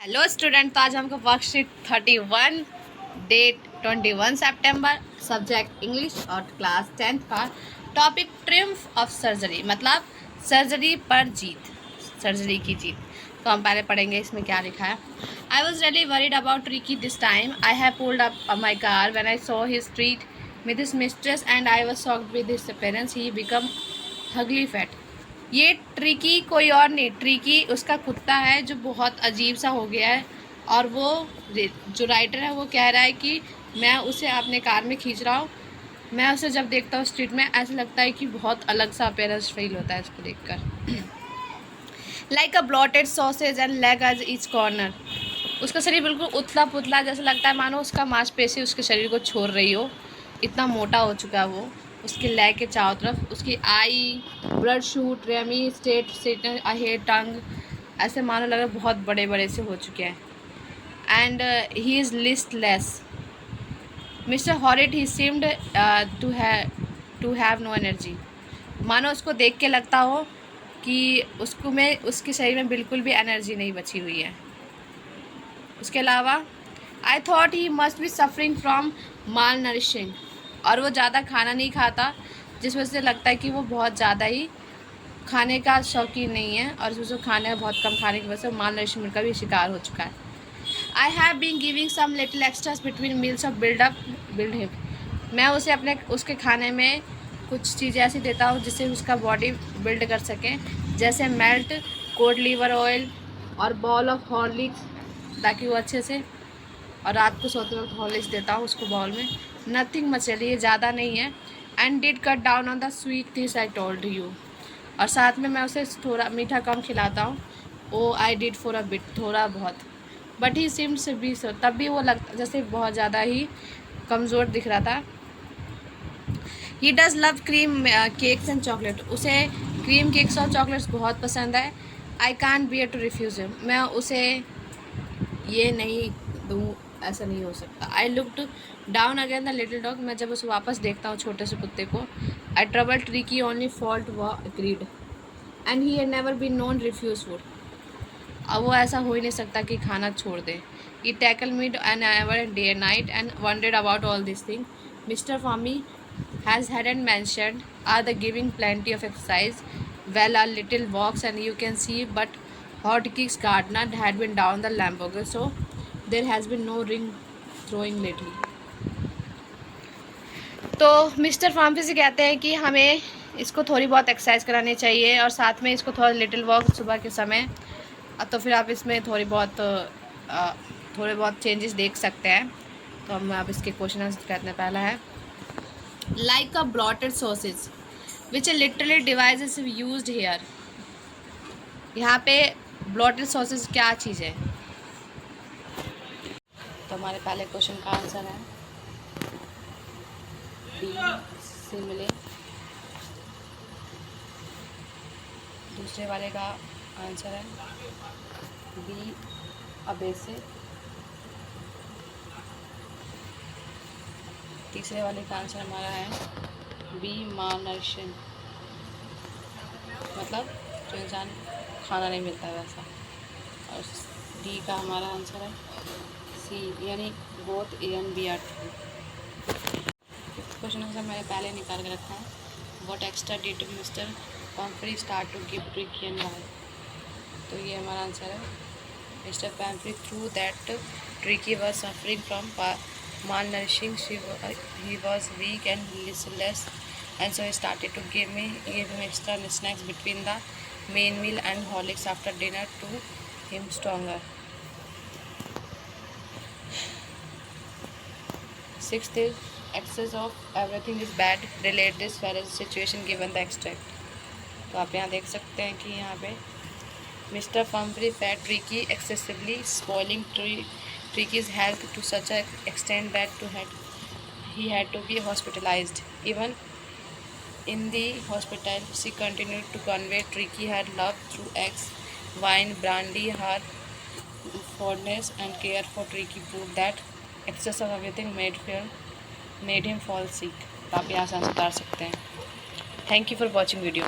Hello student, तो आज हमको वर्कशीट 31 डेट 21 सितंबर सब्जेक्ट इंग्लिश और क्लास 10th का टॉपिक ट्रिम्फ ऑफ सर्जरी, मतलब सर्जरी पर जीत, सर्जरी की जीत। तो हम पहले पढ़ेंगे इसमें क्या लिखा है। I was really worried about tricky this time. I have pulled up my car when I saw his treat with his mistress and I was shocked with his appearance. He become Hooghly fat. ये tricky कोई और नहीं, tricky उसका कुत्ता है जो बहुत अजीब सा हो गया है। और वो जो राइटर है वो कह रहा है कि मैं उसे अपने कार में खींच रहा हूँ। मैं उसे जब देखता हूँ स्ट्रीट में, ऐसा लगता है कि बहुत अलग सा अपीयरेंस फील होता है इसको देखकर। Like a bloated sausage and leg as each corner. उसका शरीर बिल्कुल उथला पुतला जैसा लगता है, मानो उसका मांसपेशी उसके शरीर को छोड़ रही हो। इतना मोटा हो चुका है वो। उसके लेग के चारों तरफ उसकी eye, bloodshot, rheumy, state hair, tongue ऐसे मानो लग रहा है बहुत बड़े बड़े से हो चुके हैं। And he is listless. Mister Horrit he seemed to have no energy. मानो उसको देख के लगता हो कि उसके शरीर में बिल्कुल भी एनर्जी नहीं बची हुई है। उसके अलावा I thought he must be suffering from mall nourishing. और वो ज़्यादा खाना नहीं खाता, जिस वजह से लगता है कि वो बहुत ज़्यादा ही खाने का शौकीन नहीं है, और उसको खाने बहुत कम खाने की वजह से माल नरिशमेंट का भी शिकार हो चुका है। I have been giving some little extras between meals of build him. मैं उसे उसके खाने में कुछ चीज़ें ऐसी देता हूँ जिससे उसका बॉडी बिल्ड कर सके, जैसे मेल्ट कोड लीवर ऑयल और बॉल ऑफ हॉर्लिक्स, ताकि वो अच्छे से, और रात को सोते वक्त हॉर्लिक्स देता हूँ उसको बॉल में। नथिंग मच, ये ज़्यादा नहीं है। And did cut down on the sweet things I told you. और साथ में मैं उसे थोड़ा मीठा कम खिलाता हूँ। Oh I did for a bit, थोड़ा बहुत। But he seems be so, तब भी वो लगता जैसे बहुत ज़्यादा ही कमज़ोर दिख रहा था। He does love cream cakes and chocolate. उसे क्रीम केक्स और चॉकलेट्स बहुत पसंद है। I can't bear to refuse him. मैं उसे ये नहीं दूँ, ऐसा नहीं हो सकता। I looked down again the little dog. मैं जब उसे वापस देखता हूँ छोटे से कुत्ते को। I trouble Tricki only fault व agreed and he had never been known refuse food. अब वो ऐसा हो ही नहीं सकता कि खाना छोड़ दे। He tackle me an ever day night and wondered about all this thing. Mister Fommy has hadn't mentioned are the giving plenty of exercise, well a little walks and you can see, but Hotke's gardener had been down the Lamborghini, so there has been no ring throwing lately. तो mister pharmacy से कहते हैं कि हमें इसको थोड़ी बहुत exercise करानी चाहिए और साथ में इसको थोड़ा लिटिल वॉक सुबह के समय। तो फिर आप इसमें थोड़े बहुत चेंजेस देख सकते हैं। तो हम अब इसके क्वेश्चन आंसर कहते हैं। पहला है like a blotted sausage which a literally device is used here। यहाँ पे blotted sausage क्या चीज़ है? तो हमारे पहले क्वेश्चन का आंसर है बी सिमिले। दूसरे वाले का आंसर है बी अबेसे। तीसरे वाले का आंसर हमारा है बी मालनरिशिंग, मतलब जो इंसान खाना नहीं मिलता है वैसा। और डी का हमारा आंसर है सी, यानी both A and B are true. Question answer मैंने पहले निकाल के रखा है। What extra did Mr Pamphrey start to give Tricki and why. तो ये हमारा आंसर है Mr Pamphrey through that Tricki was suffering from malnourishing. He was weak and listless, and so he started to give him extra snacks between the main meal and Horlicks after dinner to him stronger. Sixth is excess of everything is bad. Relate this whereas situation given the extract. तो आप यहाँ देख सकते हैं कि यहाँ पे mister फम्फ्री fed Tricky excessively, spoiling Tricky's health to such an extent that he had to be hospitalized. Even in the hospital, she continued to convey Tricky her love through eggs, wine, brandy. Her fondness and care for Tricky proved that excess of everything made him fall sick. तो आप यहाँ से answer उतार सकते हैं। Thank you for watching video.